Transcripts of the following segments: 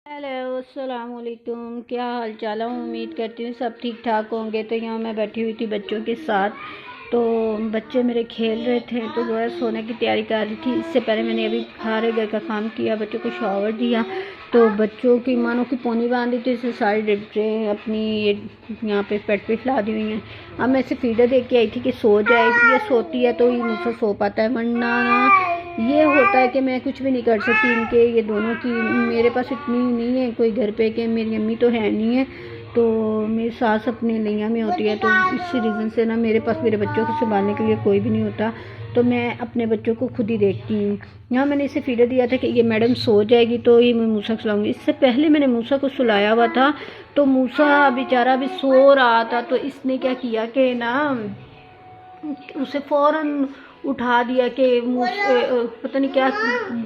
Hello अस्सलाम वालेकुम। क्या हाल चाल है? उम्मीद करती हूँ सब ठीक ठाक होंगे। तो यहाँ मैं बैठी हुई थी बच्चों के साथ, तो बच्चे मेरे खेल रहे थे, तो जो है सोने की तैयारी कर रही थी। इससे पहले मैंने अभी सारे घर का काम किया, बच्चों को शावर दिया, तो बच्चों की मानो की पोनी बांधी थी, इसे सारी डिब्बे अपनी यहाँ पे पेट पे फैला दी हुई हैं। अब मैं इसे फीडर दे के आई थी कि सो जाए, ये सोती है तो ये मुझसे सो पाता है, वरना ये होता है कि मैं कुछ भी नहीं कर सकती इनके, ये दोनों की। मेरे पास इतनी नहीं है कोई घर पे कि मेरी अम्मी तो है नहीं है, तो मेरी सास अपने लिया में होती है, तो इसी रीज़न से ना मेरे पास मेरे बच्चों को संभालने के लिए कोई भी नहीं होता, तो मैं अपने बच्चों को खुद ही देखती हूँ। यहाँ मैंने इसे फीडर दिया था कि ये मैडम सो जाएगी तो ये मैं मूसा सुलाऊंगी। इससे पहले मैंने मूसा को सुलाया हुआ था, तो मूसा बेचारा भी सो रहा था, तो इसने क्या किया कि ना उसे फ़ौरन उठा दिया कि पता नहीं क्या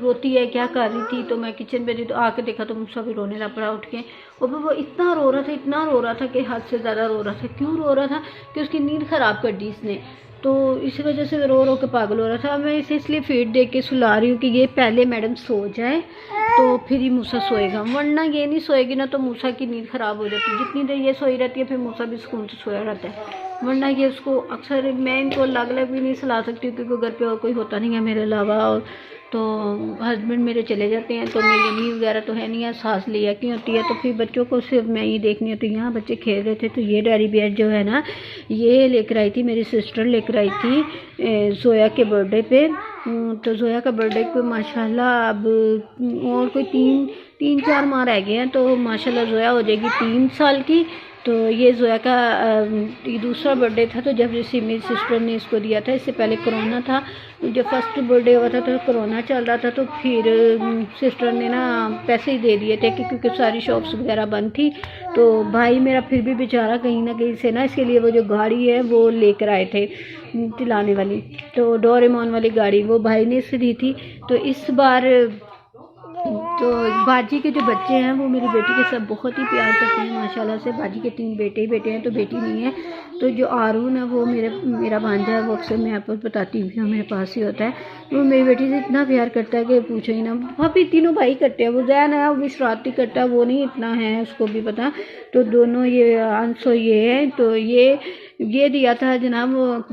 रोती है, क्या कर रही थी। तो मैं किचन में थी, तो आके देखा तो मूसा भी रोने लग पड़ा उठ के। और वो इतना रो रहा था, इतना रो रहा था कि हद से ज़्यादा रो रहा था। क्यों रो रहा था? कि उसकी नींद ख़राब कर दी इसने, तो इसी वजह से रो रो के पागल हो रहा था। मैं इसे इसलिए फीड दे के सुला रही हूँ कि ये पहले मैडम सो जाए तो फिर ही मूसा सोएगा, वरना ये नहीं सोएगी ना तो मूसा की नींद ख़राब हो जाती है। जितनी देर ये सोई रहती है फिर मूसा भी सुकून से सोया रहता है, वरना ये उसको अक्सर मैं इनको अलग अलग भी नहीं सुला सकती क्योंकि घर पे और कोई होता नहीं है मेरे अलावा। और तो हस्बैंड मेरे चले जाते हैं, तो मेरी अम्मी वगैरह तो है नहीं है, सास लिया की होती है, तो फिर बच्चों को सिर्फ मैं ही देखनी होती है। यहाँ बच्चे खेल रहे थे, तो ये डैडी बियर जो है ना, ये लेकर आई थी, मेरी सिस्टर लेकर आई थी जोया के बर्थडे पे। तो जोया का बर्थडे पे माशाल्लाह अब और कोई तीन चार माह रह गए हैं, तो माशाल्लाह जोया हो जाएगी 3 साल की। तो ये जोया का ये दूसरा बर्थडे था, तो जब जैसे मेरी सिस्टर ने इसको दिया था, इससे पहले कोरोना था, जब फर्स्ट बर्थडे हुआ था तो कोरोना चल रहा था, तो फिर सिस्टर ने ना पैसे ही दे दिए थे क्योंकि सारी शॉप्स वगैरह बंद थी। तो भाई मेरा फिर भी बेचारा कहीं ना कहीं से ना इसके लिए वो जो गाड़ी है वो लेकर आए थे चलाने वाली, तो डोरेमोन वाली गाड़ी वो भाई ने इसे दी थी। तो इस बार तो बाजी के जो बच्चे हैं वो मेरी बेटी के साथ बहुत ही प्यार करते हैं माशाल्लाह से। बाजी के 3 बेटे ही बेटे हैं, तो बेटी नहीं है। तो जो आरून है वो मेरा भांजा है, वो अक्सर मैं आपको बताती हूँ मेरे पास ही होता है। वो मेरी बेटी से इतना प्यार करता है कि पूछो ही ना। भाभी तीनों भाई करते हैं, वो जैन है वो भी शरारती करता है, वो नहीं इतना है, उसको भी पता। तो दोनों ये अंशो ये है, तो ये दिया था जनाब,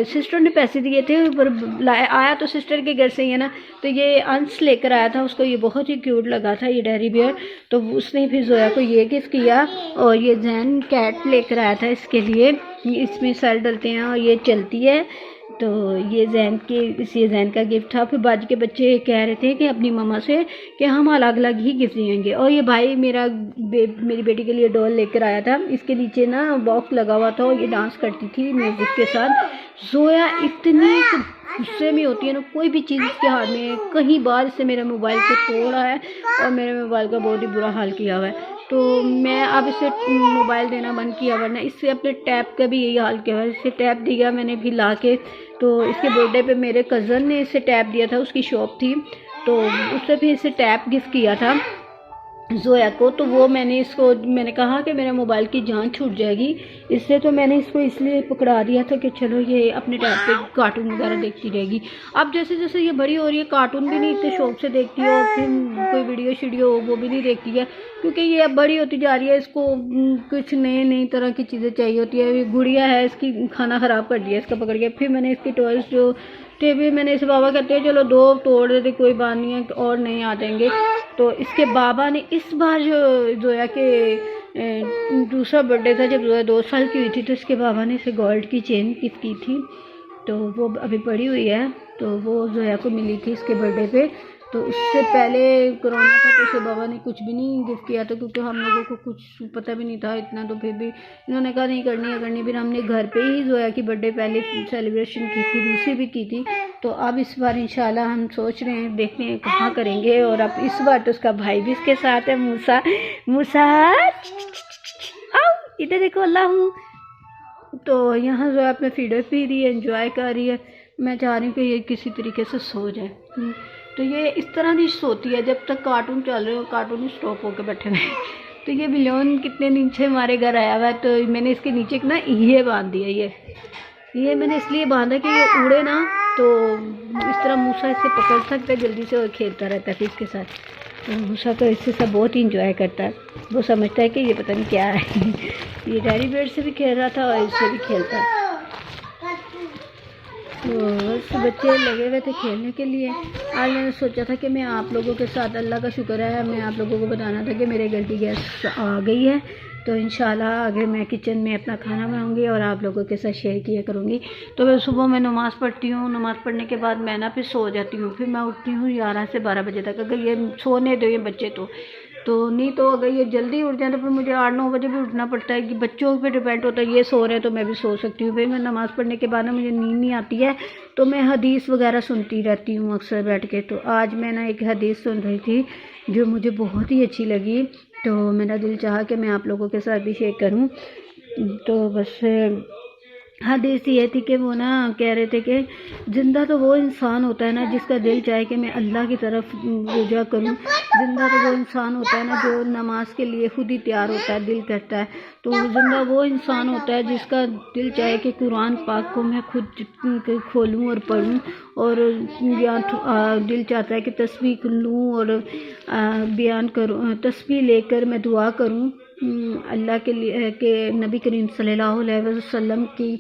सिस्टर ने पैसे दिए थे, पर आया तो सिस्टर के घर से ही है ना, तो ये अंश लेकर आया था, उसको ये बहुत ही क्यूट लगा था ये डैडी बियर, तो उसने फिर जोया को ये गिफ्ट किया। और ये जैन कैट लेकर आया था इसके लिए, इसमें सेल डलते हैं और ये चलती है, तो ये जैन का गिफ्ट था। फिर बाजी के बच्चे कह रहे थे कि अपनी मम्मा से कि हम अलग अलग ही गिफ्ट देंगे। और ये भाई मेरी बेटी के लिए डॉल लेकर आया था, इसके नीचे ना बॉक्स लगा हुआ था और ये डांस करती थी म्यूज़िक के साथ। जोया इतनी गुस्से में होती है ना, कोई भी चीज़ इसके हाथ में, कहीं बार इससे मेरे मोबाइल को तोड़ा है और मेरे मोबाइल का बहुत ही बुरा हाल किया हुआ है। तो मैं अब इसे मोबाइल देना बंद किया, वरना इससे अपने टैब का भी यही हाल किया हुआ है। इससे टैब दिया मैंने भी ला के, तो इसके बर्थडे पे मेरे कज़न ने इसे टैब दिया था, उसकी शॉप थी, तो उससे भी इसे टैब गिफ्ट किया था जोया को। तो वो मैंने कहा कि मेरे मोबाइल की जान छूट जाएगी इससे, तो मैंने इसको इसलिए पकड़ा दिया था कि चलो ये अपने टैब पे कार्टून वगैरह देखती रहेगी। अब जैसे जैसे ये बड़ी हो रही है, कार्टून भी नहीं इतने शौक से देखती है, और फिर कोई वीडियो शीडियो वो भी नहीं देखती है, क्योंकि ये अब बड़ी होती जा रही है, इसको कुछ नई तरह की चीज़ें चाहिए होती है। ये गुड़िया है, इसकी खाना ख़राब कर दिया इसका पकड़ के। फिर मैंने इसकी टॉयज़ जो टेबल मैंने इसे बाबा कहते हैं चलो 2 तोड़ देते, कोई बात नहीं है और नहीं आ जाएंगे। तो इसके बाबा ने इस बार जो जोया के दूसरा बर्थडे था, जब जोया 2 साल की हुई थी, तो इसके बाबा ने इसे गोल्ड की चेन गिफ्ट की थी, तो वो अभी पड़ी हुई है, तो वो जोया को मिली थी इसके बर्थडे पे। तो उससे पहले कोरोना था, तो इसके बाबा ने कुछ भी नहीं गिफ्ट किया था, क्योंकि हम लोगों को कुछ पता भी नहीं था इतना। तो फिर भी इन्होंने कहा नहीं करनी है करनी, फिर हमने घर पे ही जोया की बर्थडे पहले सेलिब्रेशन की थी, दूसरी भी की थी। तो अब इस बार इंशाल्लाह हम सोच रहे हैं, देखते हैं कहाँ करेंगे। और अब इस बार तो उसका भाई भी इसके साथ है, मूसा आओ इधर देखो अल्लाह। तो यहाँ जो अपने फीडर पी रही है, एंजॉय कर रही है। मैं चाह रही हूँ कि ये किसी तरीके से सो जाए। तो ये इस तरह नहीं सोती है जब तक कार्टून चल रहे हो, कार्टून ही स्टॉप होकर बैठे हुए। तो ये बिलोन कितने दिन से हमारे घर आया हुआ है, तो मैंने इसके नीचे एक ना ये बांध दिया। ये मैंने इसलिए बांधा कि ये उड़े ना, तो इस तरह मूसा इसे पकड़ सकता है जल्दी से और खेलता रहता है फिर इसके साथ। तो मूसा तो इससे सब बहुत ही इंजॉय करता है। वो समझता है कि ये पता नहीं क्या है। ये डैडी बेड से भी खेल रहा था और इससे भी खेलता है। तो बस बच्चे लगे हुए थे खेलने के लिए। आज मैंने सोचा था कि मैं आप लोगों के साथ, अल्लाह का शुक्र है, मैं आप लोगों को बताना था कि मेरे घर की गैस आ गई है। तो इंशाल्लाह आगे मैं किचन में अपना खाना बनाऊंगी और आप लोगों के साथ शेयर किया करूंगी। तो मैं सुबह में नमाज़ पढ़ती हूँ, नमाज़ पढ़ने के बाद मैं ना फिर सो जाती हूँ। फिर मैं उठती हूँ 11 से 12 बजे तक। अगर ये सोने दो ये बच्चे तो नहीं, तो अगर ये जल्दी उठ जाए तो फिर मुझे 8-9 बजे भी उठना पड़ता है कि बच्चों पे डिपेंड होता है। ये सो रहे हैं तो मैं भी सो सकती हूँ। फिर मैं नमाज़ पढ़ने के बाद ना मुझे नींद नहीं आती है, तो मैं हदीस वगैरह सुनती रहती हूँ अक्सर बैठ के। तो आज मैं ना एक हदीस सुन रही थी जो मुझे बहुत ही अच्छी लगी, तो मेरा दिल चाहा कि मैं आप लोगों के साथ भी शेयर करूं। तो बस हदीस ये थी कि वो ना कह रहे थे कि ज़िंदा तो वो इंसान होता है ना जिसका दिल चाहे कि मैं अल्लाह की तरफ रुजा करूं। ज़िंदा तो वो इंसान होता है ना जो नमाज के लिए खुद ही तैयार होता है, दिल करता है। तो ज़िंदा वो इंसान होता है जिसका दिल चाहे कि कुरान पाक को मैं खुद खोलूं और पढूं, और या दिल चाहता है कि तस्बीह लूँ और बयान करूँ, तस्बीह लेकर मैं दुआ करूँ अल्लाह के लिए, कि नबी करीम सल्लल्लाहु अलैहि वसल्लम की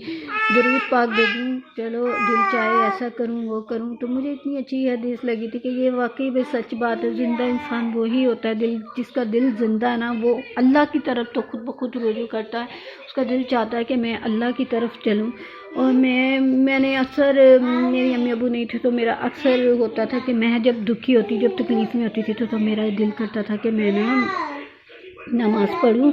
दरूद पाक भेजूँ। चलो दिल चाहे ऐसा करूँ वो करूँ। तो मुझे इतनी अच्छी हदीस लगी थी कि ये वाकई में सच बात है। ज़िंदा इंसान वही होता है, दिल जिसका दिल ज़िंदा है ना, वो अल्लाह की तरफ तो खुद ब खुद रुजू करता है। उसका दिल चाहता है कि मैं अल्लाह की तरफ चलूँ। और मैंने अक्सर, मेरी अम्मी अबू नहीं थे तो मेरा अक्सर होता था कि मैं जब दुखी होती, जब तकलीफ़ में होती थी तो मेरा दिल करता था कि मैं ना नमाज़ पढ़ूँ,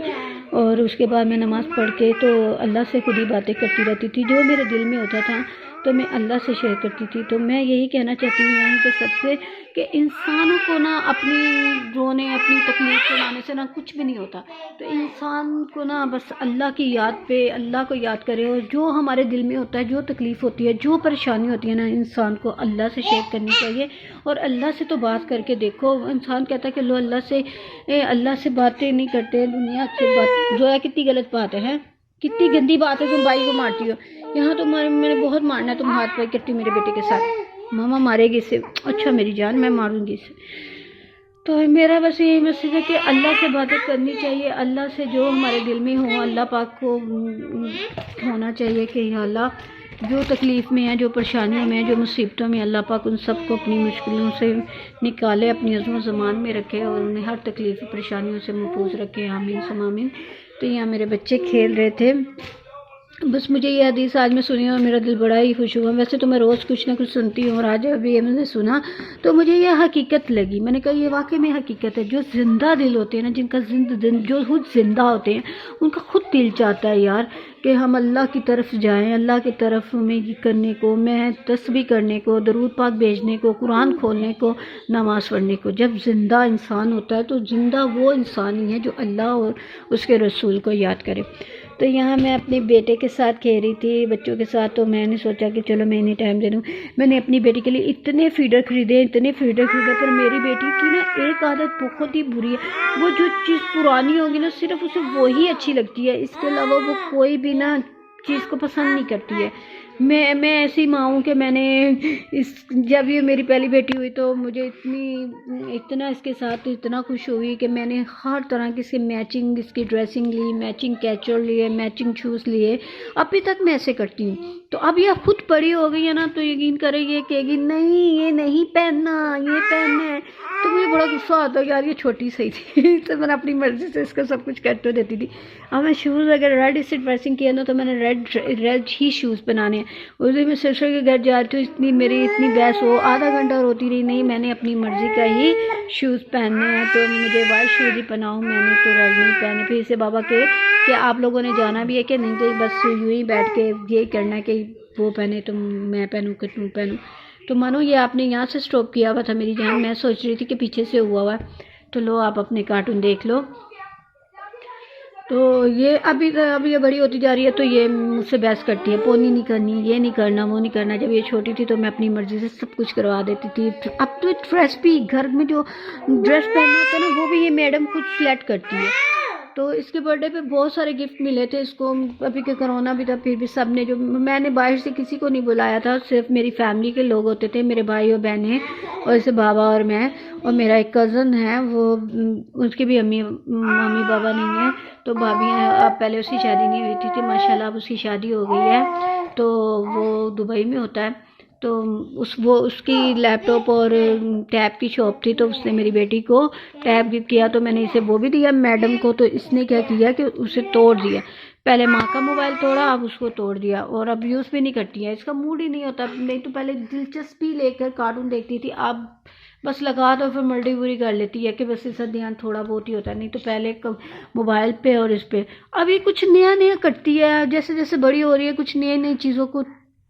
और उसके बाद मैं नमाज़ पढ़ के तो अल्लाह से खुद ही बातें करती रहती थी। जो मेरे दिल में होता था तो मैं अल्लाह से शेयर करती थी। तो मैं यही कहना चाहती हूँ यहाँ पे सबसे कि इंसानों को ना अपनी रोने, अपनी तकलीफ़ सुनाने से ना कुछ भी नहीं होता। तो इंसान को ना बस अल्लाह की याद पे, अल्लाह को याद करे, और जो हमारे दिल में होता है, जो तकलीफ़ होती है, जो परेशानी होती है ना, इंसान को अल्लाह से शेयर करनी चाहिए। और अल्लाह से तो बात करके देखो। इंसान कहता है कि लो अल्लाह से बातें नहीं करते, दुनिया से बात, जो है कितनी गलत बात है, कितनी गंदी बात है। तुम भाई को मारती हो, यहाँ तो मैंने बहुत मारना है, तुम हाथ पाई करती मेरे बेटे के साथ, मामा मारेगी इसे। अच्छा मेरी जान, मैं मारूंगी इसे। तो मेरा बस यही मैसेज है कि अल्लाह से बातें करनी चाहिए। अल्लाह से जो हमारे दिल में हो, अल्लाह पाक को होना चाहिए कि या अल्लाह जो तकलीफ़ में है, जो परेशानियों में है, जो मुसीबतों में, अल्लाह पाक उन सबको अपनी मुश्किलों से निकाले, अपनी अज़्म ज़मान में रखे और उन्हें हर तकलीफ़ परेशानियों से महफूज रखे। आमीन सम आमीन। तो यहाँ मेरे बच्चे खेल रहे थे। बस मुझे ये हदीस आज मैं सुनी और मेरा दिल बड़ा ही खुश हुआ। वैसे तो मैं रोज़ कुछ ना कुछ सुनती हूँ, और आज अभी ये मैंने सुना तो मुझे ये हकीकत लगी। मैंने कहा ये वाकई में हकीकत है। जो ज़िंदा दिल होते हैं ना, जिनका जो खुद ज़िंदा होते हैं, उनका खुद दिल चाहता है यार कि हम अल्लाह की तरफ जाएं, अल्लाह की तरफ में करने को, मैं तस्बीह करने को, दरूद पाक भेजने को, कुरान खोलने को, नमाज़ पढ़ने को। जब ज़िंदा इंसान होता है तो ज़िंदा वो इंसान ही है जो अल्लाह और उसके रसूल को याद करे। तो यहाँ मैं अपने बेटे के साथ खेल रही थी, बच्चों के साथ। तो मैंने सोचा कि चलो मैं इन्हें टाइम दे दूँ। मैंने अपनी बेटी के लिए इतने फीडर खरीदे, पर मेरी बेटी की ना एक आदत बहुत ही बुरी है। वो जो चीज़ पुरानी होगी ना, सिर्फ उसे वही अच्छी लगती है, इसके अलावा वो कोई भी ना चीज़ को पसंद नहीं करती है। मैं ऐसी माँ हूँ कि मैंने जब ये मेरी पहली बेटी हुई तो मुझे इतना इसके साथ इतना खुश हुई कि मैंने हर तरह की इसकी मैचिंग, इसकी ड्रेसिंग ली, मैचिंग कैचर लिए, मैचिंग शूज़ लिए। अभी तक मैं ऐसे करती हूँ। तो अब यह खुद बड़ी हो गई है ना, तो यकीन करेगी, कहेगी नहीं ये नहीं पहनना, ये पहनना है। तो मुझे बड़ा गुस्सा आता है यार, ये छोटी सही थी। तो मैंने अपनी मर्ज़ी से इसको सब कुछ कर तो देती थी। अब मैं शूज़ अगर रेड से ड्रेसिंग किया ना तो मैंने रेड ही शूज़ बनाने हैं। उस दिन मैं सिस्टर के घर जा रही थी, मेरी इतनी बहस हो, आधा घंटा रोती रही, नहीं मैंने अपनी मर्ज़ी का ही शूज़ पहनने हैं, तो मुझे वाइट शूज़ ही पहनाऊँ, मैंने तो रेड नहीं पहने। फिर इसे बाबा के कि आप लोगों ने जाना भी है कि नहीं, तो बस यूँ ही बैठ के यही करना है कि वो पहने तो मैं पहनूँ कि तुम पहनूँ। तो मानो ये आपने यहाँ से स्टॉप किया हुआ था मेरी जान, मैं सोच रही थी कि पीछे से हुआ है। तो लो आप अपने कार्टून देख लो। तो ये अभी ये बड़ी होती जा रही है तो ये मुझसे बहस करती है, पोनी नहीं करनी, ये नहीं करना, वो नहीं करना। जब ये छोटी थी तो मैं अपनी मर्ज़ी से सब कुछ करवा देती थी। अब तो ड्रेस भी, घर में जो ड्रेस पहनना होता है ना, वो भी ये मैडम खुद सिलेक्ट करती है। तो इसके बर्थडे पे बहुत सारे गिफ्ट मिले थे इसको। अभी के कोरोना भी था, फिर भी सब ने, जो मैंने बाहर से किसी को नहीं बुलाया था, सिर्फ मेरी फैमिली के लोग होते थे, मेरे भाई और बहनें और जैसे बाबा और मैं और मेरा एक कज़न है, वो उसके भी मम्मी बाबा नहीं है, तो भाभी हैं। अब पहले उसकी शादी नहीं हुई थी माशाल्लाह, अब उसकी शादी हो गई है, तो वो दुबई में होता है। तो उसकी लैपटॉप और टैब की शॉप थी, तो उसने मेरी बेटी को टैब गिफ्ट किया, तो मैंने इसे वो भी दिया मैडम को। तो इसने क्या किया कि उसे तोड़ दिया, पहले माँ का मोबाइल तोड़ा, अब उसको तोड़ दिया, और अब यूज़ भी नहीं करती है, इसका मूड ही नहीं होता। नहीं तो पहले दिलचस्पी लेकर कार्टून देखती थी, अब बस लगा तो फिर मल्टी बुरी कर लेती है कि बस इसका ध्यान थोड़ा बहुत ही होता है, नहीं तो पहले मोबाइल पे और इस पे। अभी कुछ नया नया करती है, जैसे जैसे बड़ी हो रही है कुछ नई नई चीज़ों को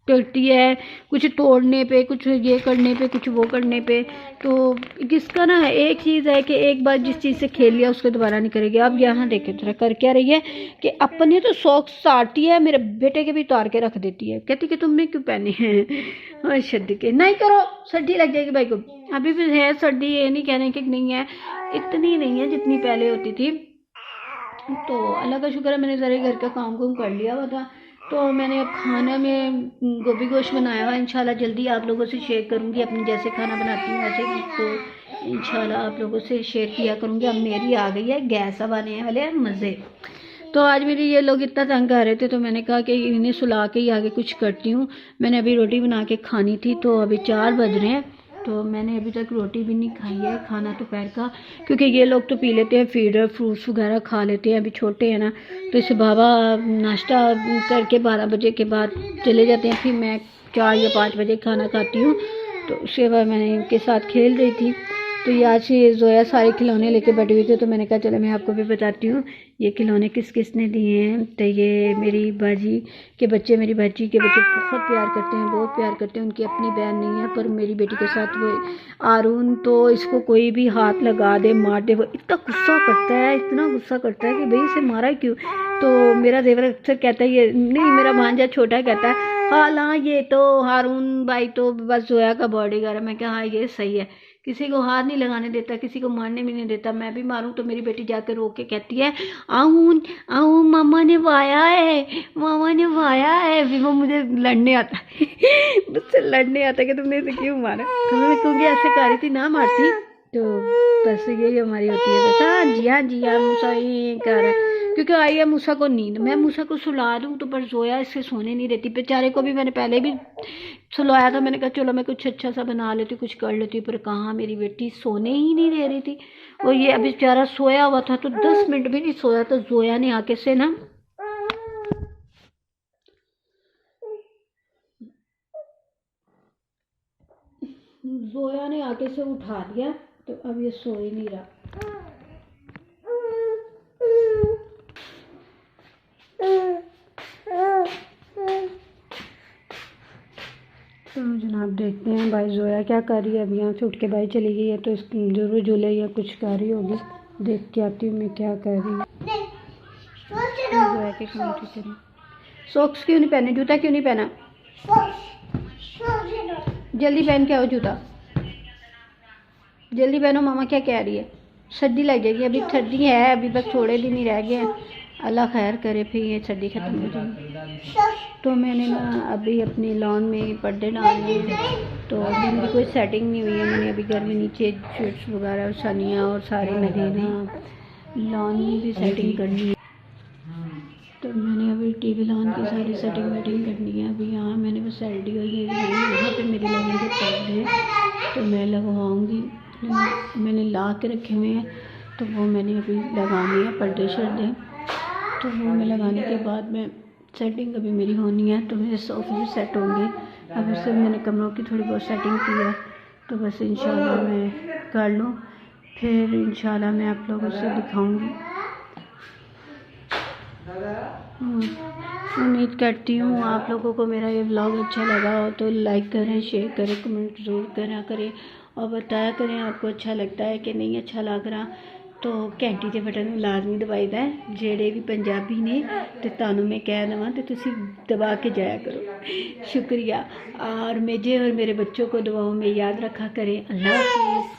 करती है, कुछ तोड़ने पे, कुछ ये करने पे, कुछ वो करने पे। तो किसका ना एक चीज़ है कि एक बार जिस चीज़ से खेल लिया उसको दोबारा नहीं करेगी। अब यहाँ देखे थोड़ा कर क्या रही है कि अपने तो शौक सारती है, मेरे बेटे के भी उतार के रख देती है, कहती कि तुमने क्यों पहने हैं सर्दी के, नहीं करो सर्दी लग जाएगी भाई को। अभी भी है सर्दी, ये नहीं कहने कि नहीं है, इतनी नहीं है जितनी पहले होती थी। तो अल्लाह का शुक्र है मैंने ज़रा घर का काम कर लिया हुआ था। तो मैंने अब खाना में गोभी गोश्त बनाया हुआ, इंशाल्लाह जल्दी आप लोगों से शेयर करूंगी, अपनी जैसे खाना बनाती हूँ वैसे ही, तो इंशाल्लाह आप लोगों से शेयर किया करूंगी। अब मेरी आ गई है गैस, अब आने वाले हैं मज़े। तो आज मेरे ये लोग इतना तंग कर रहे थे, तो मैंने कहा कि इन्हें सुला के ही आगे कुछ करती हूँ। मैंने अभी रोटी बना के खानी थी, तो अभी 4 बज रहे हैं, तो मैंने अभी तक रोटी भी नहीं खाई है, खाना दोपहर का, क्योंकि ये लोग तो पी लेते हैं फीडर, फ्रूट्स वगैरह खा लेते हैं, अभी छोटे हैं ना। तो इसे बाबा नाश्ता करके 12 बजे के बाद चले जाते हैं, फिर मैं 4 या 5 बजे खाना खाती हूँ। तो उसके बाद मैंने इनके साथ खेल रही थी। तो ये आज ये जोया सारे खिलौने लेके बैठी हुई थी, तो मैंने कहा चलो मैं आपको भी बताती हूँ ये खिलौने किस किस ने दिए हैं। तो ये मेरी बाजी के बच्चे, मेरी भाजी के बच्चे बहुत प्यार करते हैं, बहुत प्यार करते हैं। उनकी अपनी बहन नहीं है, पर मेरी बेटी के साथ वो आरून, तो इसको कोई भी हाथ लगा दे, मार दे, वो इतना गुस्सा करता है, इतना गुस्सा करता है कि भाई इसे मारा क्यों। तो मेरा देवर अक्सर कहता है, ये नहीं मेरा भांजा छोटा कहता है, हाँ ये तो हारून भाई तो बस जोया का बॉडीगार्ड है। मैं कहा हाँ ये सही है, किसी को हाथ नहीं लगाने देता, किसी को मारने भी नहीं देता। मैं भी मारूं तो मेरी बेटी जाकर रो के कहती है आऊं आऊं मामा ने वाया है, मामा ने वाया है। फिर वो मुझे लड़ने आता है मुझसे लड़ने आता है कि तुमने इसे क्यों मारा। तो मैं क्योंकि ऐसे कर रही थी ना मारती। तो बस यही हमारी होती है, बस हाँ जी हाँ मूसा ये कर रहा है, क्योंकि आई है मूसा को नींद। मैं मूसा को सुला दूँ तो पर जोया इससे सोने नहीं देती। बेचारे को भी मैंने पहले भी सुलाया था, मैंने कहा चलो मैं कुछ अच्छा सा बना लेती हूँ, कुछ कर लेती हूँ, पर कहाँ मेरी बेटी सोने ही नहीं दे रही थी। और ये अभी बेचारा सोया हुआ था, तो 10 मिनट भी नहीं सोया, तो जोया ने आके से ना उठा दिया, तो अब ये सो ही नहीं रहा। तो जनाब देखते हैं भाई जोया क्या कर रही है। अभी यहाँ से उठ के भाई चली गई है, तो इसकी जरूर झूले या कुछ कर रही होगी, देख के आती हूँ मैं क्या कर रही है। जोया के काम ठीक है। सॉक्स क्यों नहीं पहने, जूता क्यों नहीं पहना, जल्दी पहन के आओ जूता, जल्दी पहनो, मामा क्या कह रही है, सर्दी लग जाएगी। अभी सर्दी है, अभी बस थोड़े दिन ही रह गए हैं, अल्लाह खैर करे फिर ये सर्दी ख़त्म हो जाएगी। तो मैंने ना अभी अपनी लॉन में पर्दे डालने हैं, तो अभी मेरी कोई सेटिंग नहीं हुई है। मैंने अभी घर में नीचे शेड्स वगैरह सनिया और सारे मदीना लॉन में भी सेटिंग करनी है। तो मैंने अभी टीवी लॉन की सारी सेटिंग वेटिंग करनी है। अभी यहाँ मैंने बस एलडी और ये यहाँ पे मेरे लगेंगे पर्दे, तो मैं लगवाऊँगी। मैंने ला के रखे हुए हैं, तो वो मैंने अभी लगानी है पर्दे शर्दें, तो वो मैं लगाने के बाद में सेटिंग अभी मेरी होनी है, तो मेरे सोफे भी सेट होंगे। अब उससे मैंने कमरों की थोड़ी बहुत सेटिंग की है, तो बस इंशाल्लाह मैं कर लूँ, फिर इंशाल्लाह मैं आप लोगों से दिखाऊंगी। उम्मीद करती हूँ आप लोगों को मेरा ये व्लॉग अच्छा लगा हो, तो लाइक करें, शेयर करें, कमेंट ज़रूर करें और बताया करें आपको अच्छा लगता है कि नहीं अच्छा लग रहा। तो घंटी के बटन में लाजमी दबाई दा जेड़े भी पंजाबी ने, तो तानू मैं कह दवा तो तुसी दबा के जाया करो। शुक्रिया। और मुझे और मेरे बच्चों को दुआओं में याद रखा करें। अल्लाह हाफ़िज़।